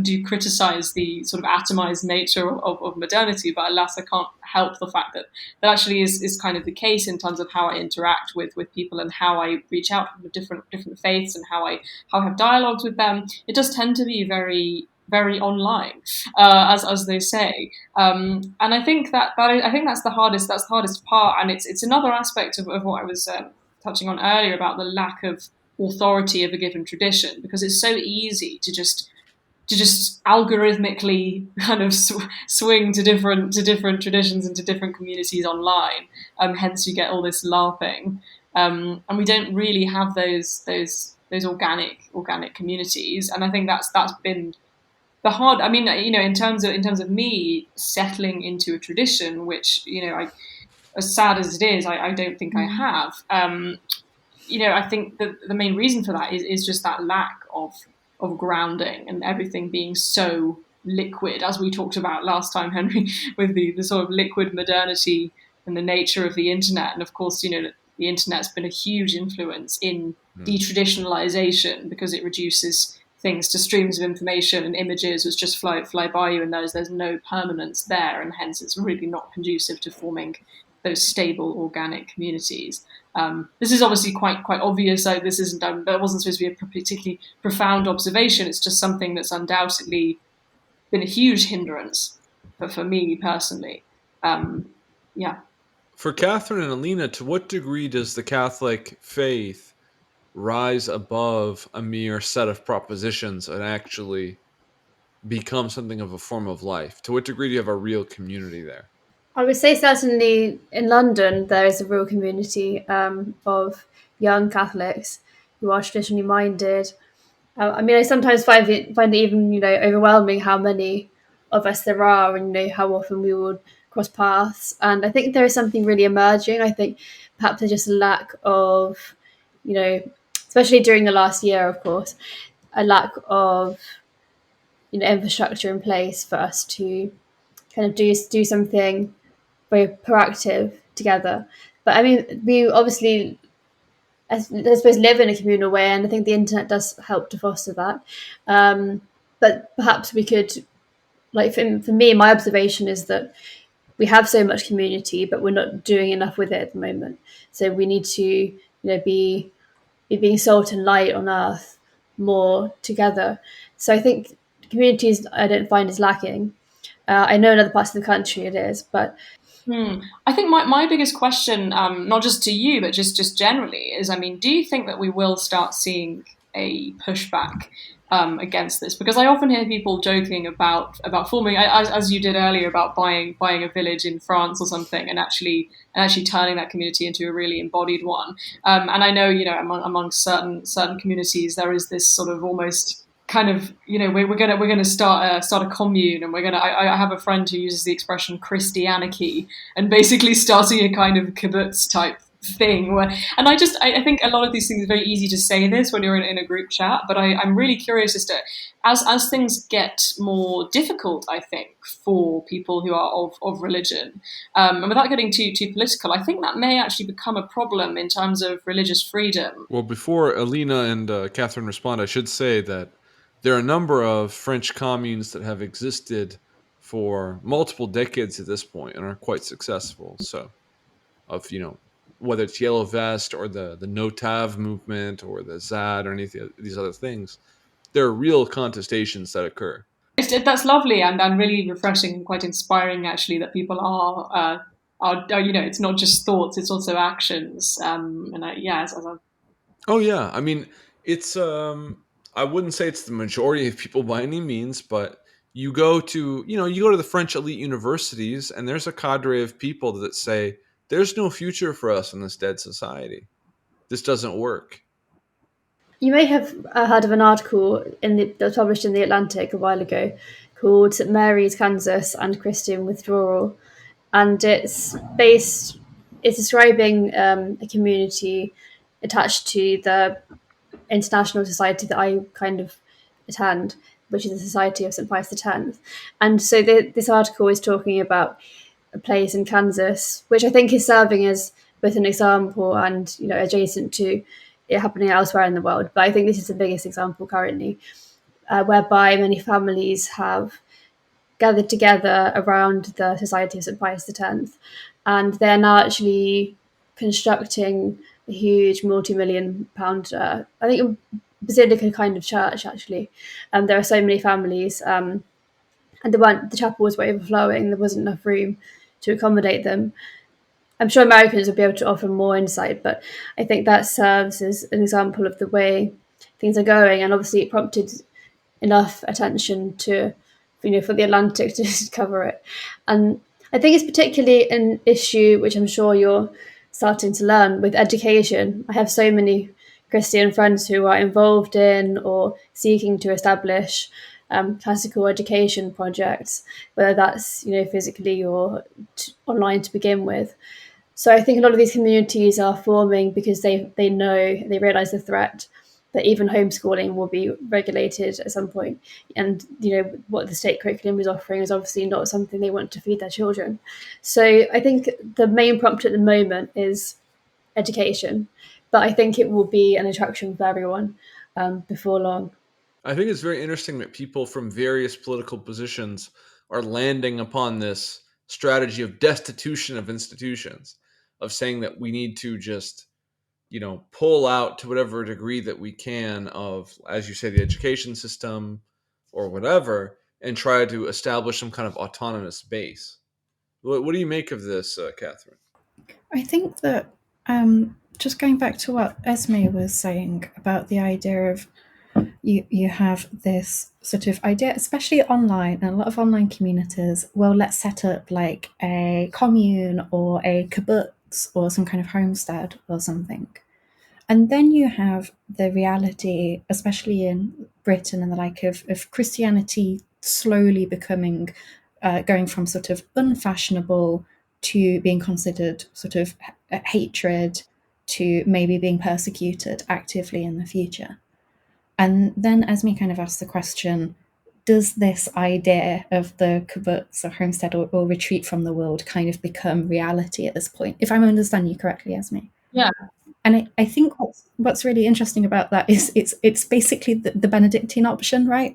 do criticize the sort of atomized nature of modernity, but alas, I can't help the fact that actually is kind of the case in terms of how I interact with people and how I reach out with different faiths and how I have dialogues with them. It does tend to be very, very online, as they say, and I think I think that's the hardest part, and it's another aspect of what I was touching on earlier about the lack of authority of a given tradition, because it's so easy to just algorithmically kind of swing to different traditions and to different communities online. Hence, you get all this laughing, and we don't really have those organic communities. And I think that's been the hard. I mean, in terms of me settling into a tradition, which as sad as it is, I don't think I have. I think the main reason for that is just that lack of grounding, and everything being so liquid, as we talked about last time, Henry, with the sort of liquid modernity and the nature of the internet. And of course, the internet's been a huge influence in detraditionalization, because it reduces things to streams of information and images which just fly by you, and there's no permanence there, and hence it's really not conducive to forming those stable organic communities. This is obviously quite obvious. This isn't that wasn't supposed to be a particularly profound observation. It's just something that's undoubtedly been a huge hindrance for me personally. Yeah. For Catherine and Alina, to what degree does the Catholic faith rise above a mere set of propositions and actually become something of a form of life? To what degree do you have a real community there? I would say certainly in London there is a real community of young Catholics who are traditionally minded. I mean, I sometimes find it even overwhelming how many of us there are, and how often we would cross paths. And I think there is something really emerging. I think perhaps there's just a lack of, especially during the last year, of course, a lack of infrastructure in place for us to kind of do something very proactive together. But I mean, we obviously, I suppose, live in a communal way, and I think the internet does help to foster that. But perhaps we could, for me, my observation is that we have so much community, but we're not doing enough with it at the moment. So we need to, be being salt and light on earth more together. So I think communities I don't find is lacking. I know in other parts of the country it is, but I think my biggest question, not just to you, but just generally, is, I mean, do you think that we will start seeing a pushback against this? Because I often hear people joking about forming, as you did earlier, about buying a village in France or something, and actually turning that community into a really embodied one. And I know, among certain communities, there is this sort of almost kind of, we're gonna start a commune, and I have a friend who uses the expression Christianity, and basically starting a kind of kibbutz type thing and I think a lot of these things are very easy to say this when you're in a group chat, but I'm really curious as to, as things get more difficult, I think, for people who are of religion, and without getting too political, I think that may actually become a problem in terms of religious freedom. Well, before Alina and Catherine respond, I should say that there are a number of French communes that have existed for multiple decades at this point and are quite successful. So, whether it's Yellow Vest or the Notav movement or the ZAD or any of these other things, there are real contestations that occur. That's lovely and really refreshing and quite inspiring, actually, that people are it's not just thoughts, it's also actions. Oh yeah, I mean, it's I wouldn't say it's the majority of people by any means, but you go to the French elite universities, and there's a cadre of people that say there's no future for us in this dead society. This doesn't work. you may have heard of an article that was published in The Atlantic a while ago called St. Mary's, Kansas and Christian Withdrawal. And it's describing a community attached to the international society that I kind of attend, which is the Society of St. Pius X. And so this article is talking about a place in Kansas, which I think is serving as both an example and adjacent to it happening elsewhere in the world. But I think this is the biggest example currently, whereby many families have gathered together around the Society of St. Pius X, and they're now actually constructing a huge multi-million pound, I think, basilica kind of church, actually. There are so many families, and the chapels were overflowing. There wasn't enough room to accommodate them. I'm sure Americans will be able to offer more insight, but I think that serves as an example of the way things are going, and obviously it prompted enough attention to, for the Atlantic to cover it. And I think it's particularly an issue which I'm sure you're starting to learn with education. I have so many Christian friends who are involved in or seeking to establish classical education projects, whether that's physically or online to begin with. So I think a lot of these communities are forming because they realize the threat that even homeschooling will be regulated at some point, and what the state curriculum is offering is obviously not something they want to feed their children. So I think the main prompt at the moment is education, but I think it will be an attraction for everyone before long. I think it's very interesting that people from various political positions are landing upon this strategy of destitution of institutions, of saying that we need to just, pull out to whatever degree that we can of, as you say, the education system or whatever, and try to establish some kind of autonomous base. What do you make of this, Catherine? I think that just going back to what Esme was saying about the idea of you have this sort of idea, especially online, and a lot of online communities, well, let's set up like a commune or a kibbutz or some kind of homestead or something. And then you have the reality, especially in Britain and the like, of Christianity slowly becoming, going from sort of unfashionable to being considered sort of hatred to maybe being persecuted actively in the future. And then Esme kind of asked the question, does this idea of the kibbutz or homestead or retreat from the world kind of become reality at this point? If I'm understanding you correctly, Esme. Yeah. And I think what's really interesting about that is it's basically the Benedictine option, right?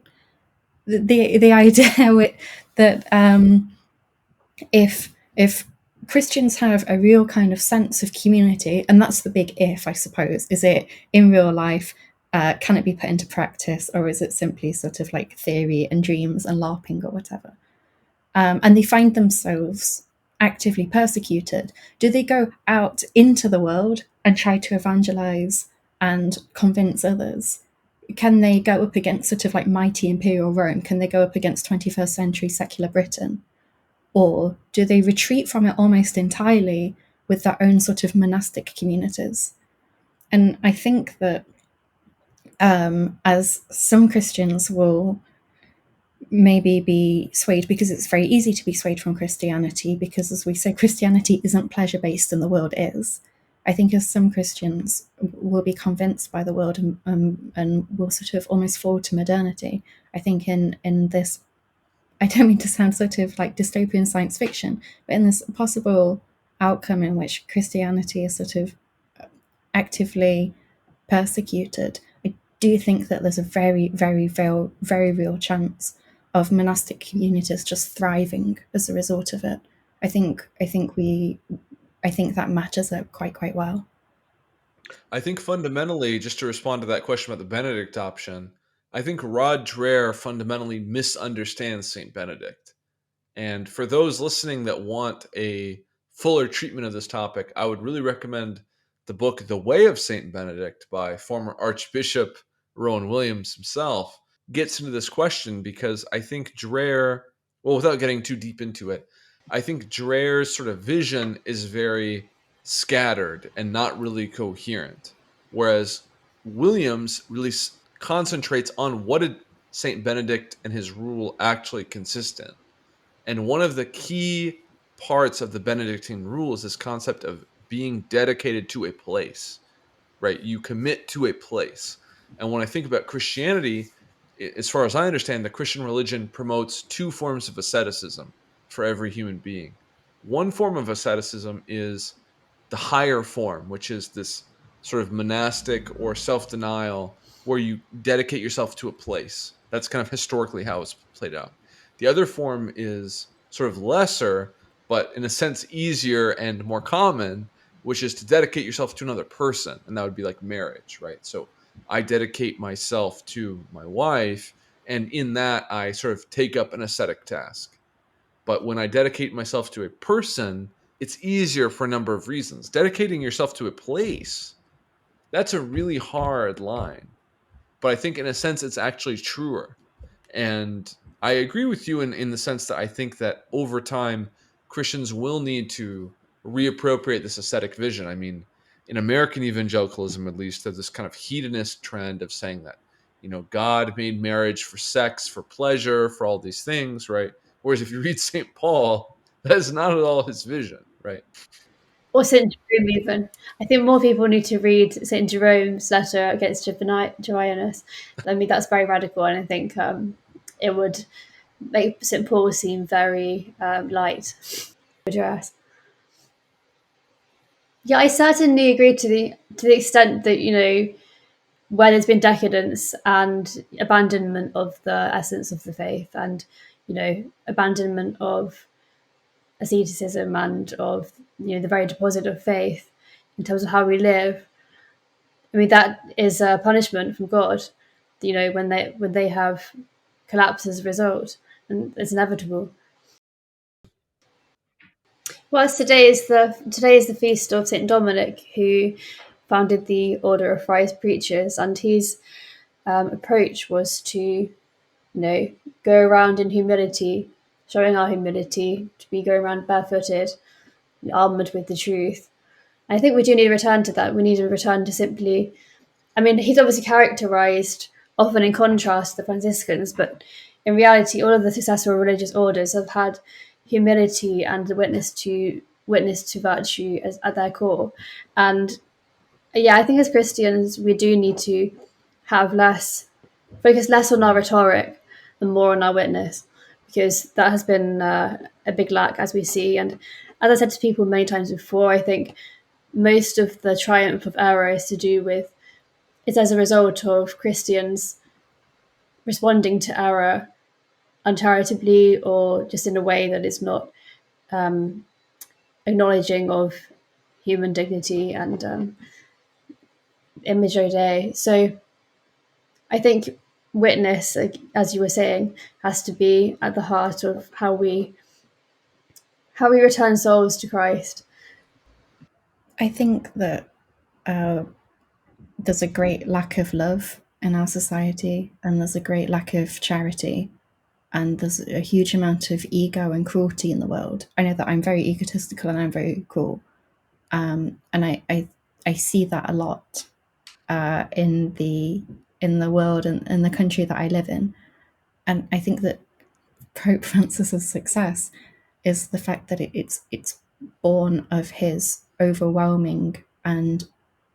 The idea that if Christians have a real kind of sense of community, and that's the big if, I suppose, is it in real life? Can it be put into practice, or is it simply sort of like theory and dreams and LARPing or whatever? And they find themselves actively persecuted. Do they go out into the world and try to evangelize and convince others? Can they go up against sort of like mighty imperial Rome? Can they go up against 21st century secular Britain? Or do they retreat from it almost entirely with their own sort of monastic communities? And I think that as some Christians will maybe be swayed, because it's very easy to be swayed from Christianity, because as we say, Christianity isn't pleasure-based and the world is. I think as some Christians will be convinced by the world and will sort of almost fall to modernity, I think in this, I don't mean to sound sort of like dystopian science fiction, but in this possible outcome in which Christianity is sort of actively persecuted, I do think that there's a very, very, very, very real chance of monastic communities just thriving as a result of it. I think that matches up quite well. I think fundamentally, just to respond to that question about the Benedict option, I think Rod Dreher fundamentally misunderstands St. Benedict. And for those listening that want a fuller treatment of this topic, I would really recommend the book The Way of St. Benedict by former Archbishop Rowan Williams himself. Gets into this question because I think Dreher, well, without getting too deep into it, I think Dreher's sort of vision is very scattered and not really coherent. Whereas Williams really concentrates on what did St. Benedict and his rule actually consist in. And one of the key parts of the Benedictine rule is this concept of being dedicated to a place, right? You commit to a place. And when I think about Christianity, as far as I understand, the Christian religion promotes two forms of asceticism for every human being. One form of asceticism is the higher form, which is this sort of monastic or self-denial where you dedicate yourself to a place. That's kind of historically how it's played out. The other form is sort of lesser, but in a sense easier and more common, which is to dedicate yourself to another person. And that would be like marriage, right? So I dedicate myself to my wife, and in that I sort of take up an ascetic task. But when I dedicate myself to a person, it's easier for a number of reasons. Dedicating yourself to a place, that's a really hard line. But I think in a sense it's actually truer. And I agree with you in the sense that I think that over time, Christians will need to reappropriate this ascetic vision. I mean, in American evangelicalism, at least, there's this kind of hedonist trend of saying that, God made marriage for sex, for pleasure, for all these things, right? Whereas if you read St. Paul, that is not at all his vision, right? Or St. Jerome even. I think more people need to read St. Jerome's letter against Joannes. I mean, that's very radical, and I think it would make St. Paul seem very light to address. Yeah, I certainly agree to the extent that, where there's been decadence and abandonment of the essence of the faith, and abandonment of asceticism and of the very deposit of faith in terms of how we live. I mean, that is a punishment from God. When they have collapsed as a result, and it's inevitable. Well, today is the feast of Saint Dominic, who founded the Order of Friars Preachers, and his approach was to go around in humility, showing our humility, to be going around barefooted, armored with the truth. And I think we do need to return to that. We need to return to simply, I mean, he's obviously characterized often in contrast to the Franciscans, but in reality, all of the successful religious orders have had humility and the witness to virtue at their core. And yeah, I think as Christians, we do need to have focus less on our rhetoric and more on our witness, because that has been a big lack, as we see. And as I said to people many times before, I think most of the triumph of error is as a result of Christians responding to error uncharitably, or just in a way that is not acknowledging of human dignity and imago Dei. So I think witness, as you were saying, has to be at the heart of how we return souls to Christ. I think that there's a great lack of love in our society, and there's a great lack of charity, and there's a huge amount of ego and cruelty in the world. I know that I'm very egotistical and I'm very cruel, and I see that a lot in the world and in the country that I live in. And I think that Pope Francis's success is the fact that it's born of his overwhelming and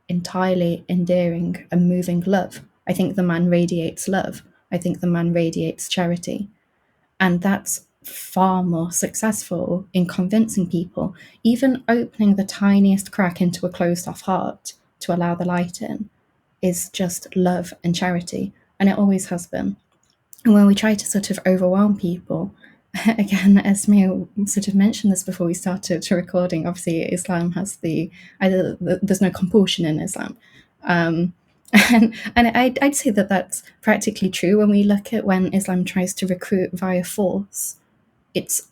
entirely endearing and moving love. I think the man radiates love. I think the man radiates charity. And that's far more successful in convincing people, even opening the tiniest crack into a closed off heart to allow the light in, is just love and charity. And it always has been. And when we try to sort of overwhelm people, again, Esme sort of mentioned this before we started recording, obviously Islam has there's no compulsion in Islam. And I'd say that that's practically true when we look at when Islam tries to recruit via force. It's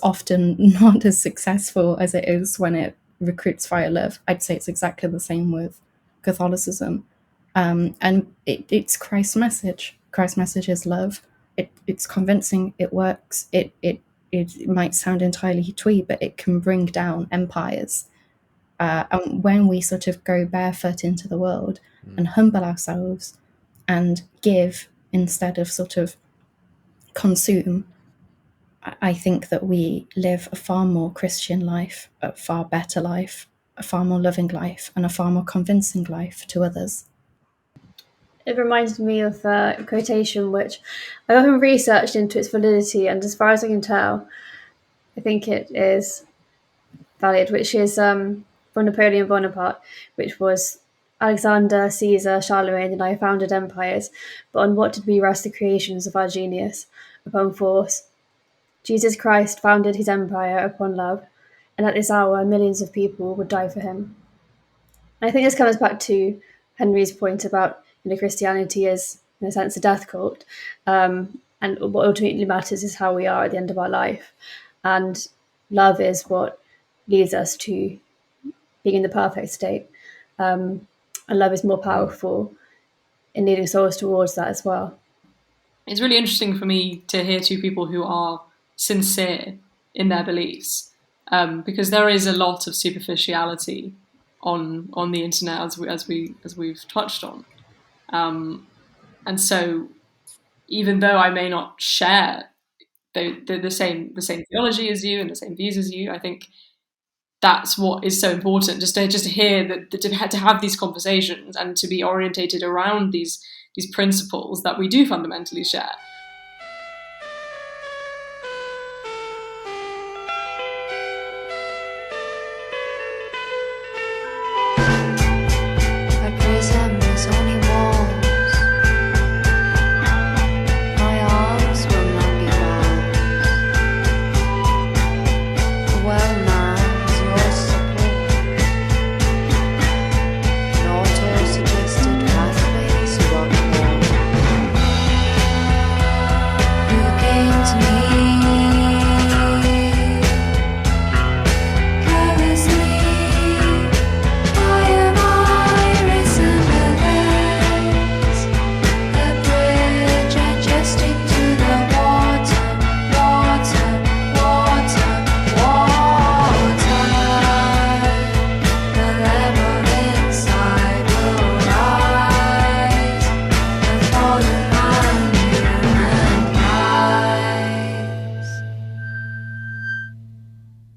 often not as successful as it is when it recruits via love. I'd say it's exactly the same with Catholicism. And it's Christ's message. Christ's message is love. It's convincing. It works. It might sound entirely twee, but it can bring down empires. And when we sort of go barefoot into the world and humble ourselves and give instead of sort of consume, I think that we live a far more Christian life, a far better life, a far more loving life, and a far more convincing life to others. It reminds me of a quotation which I often researched into its validity, and as far as I can tell, I think it is valid, which is from Napoleon Bonaparte, which was Alexander, Caesar, Charlemagne, and I founded empires, but on what did we rest the creations of our genius? Upon force. Jesus Christ founded his empire upon love, and at this hour millions of people would die for him. And I think this comes back to Henry's point about Christianity is, in a sense, a death cult, and what ultimately matters is how we are at the end of our life, and love is what leads us to being in the perfect state. And love is more powerful in leading souls towards that as well. It's really interesting for me to hear two people who are sincere in their beliefs, because there is a lot of superficiality on the internet, as we've touched on, and so even though I may not share the same theology as you and the same views as you, I think that's what is so important, just to hear that, to have these conversations and to be orientated around these principles that we do fundamentally share.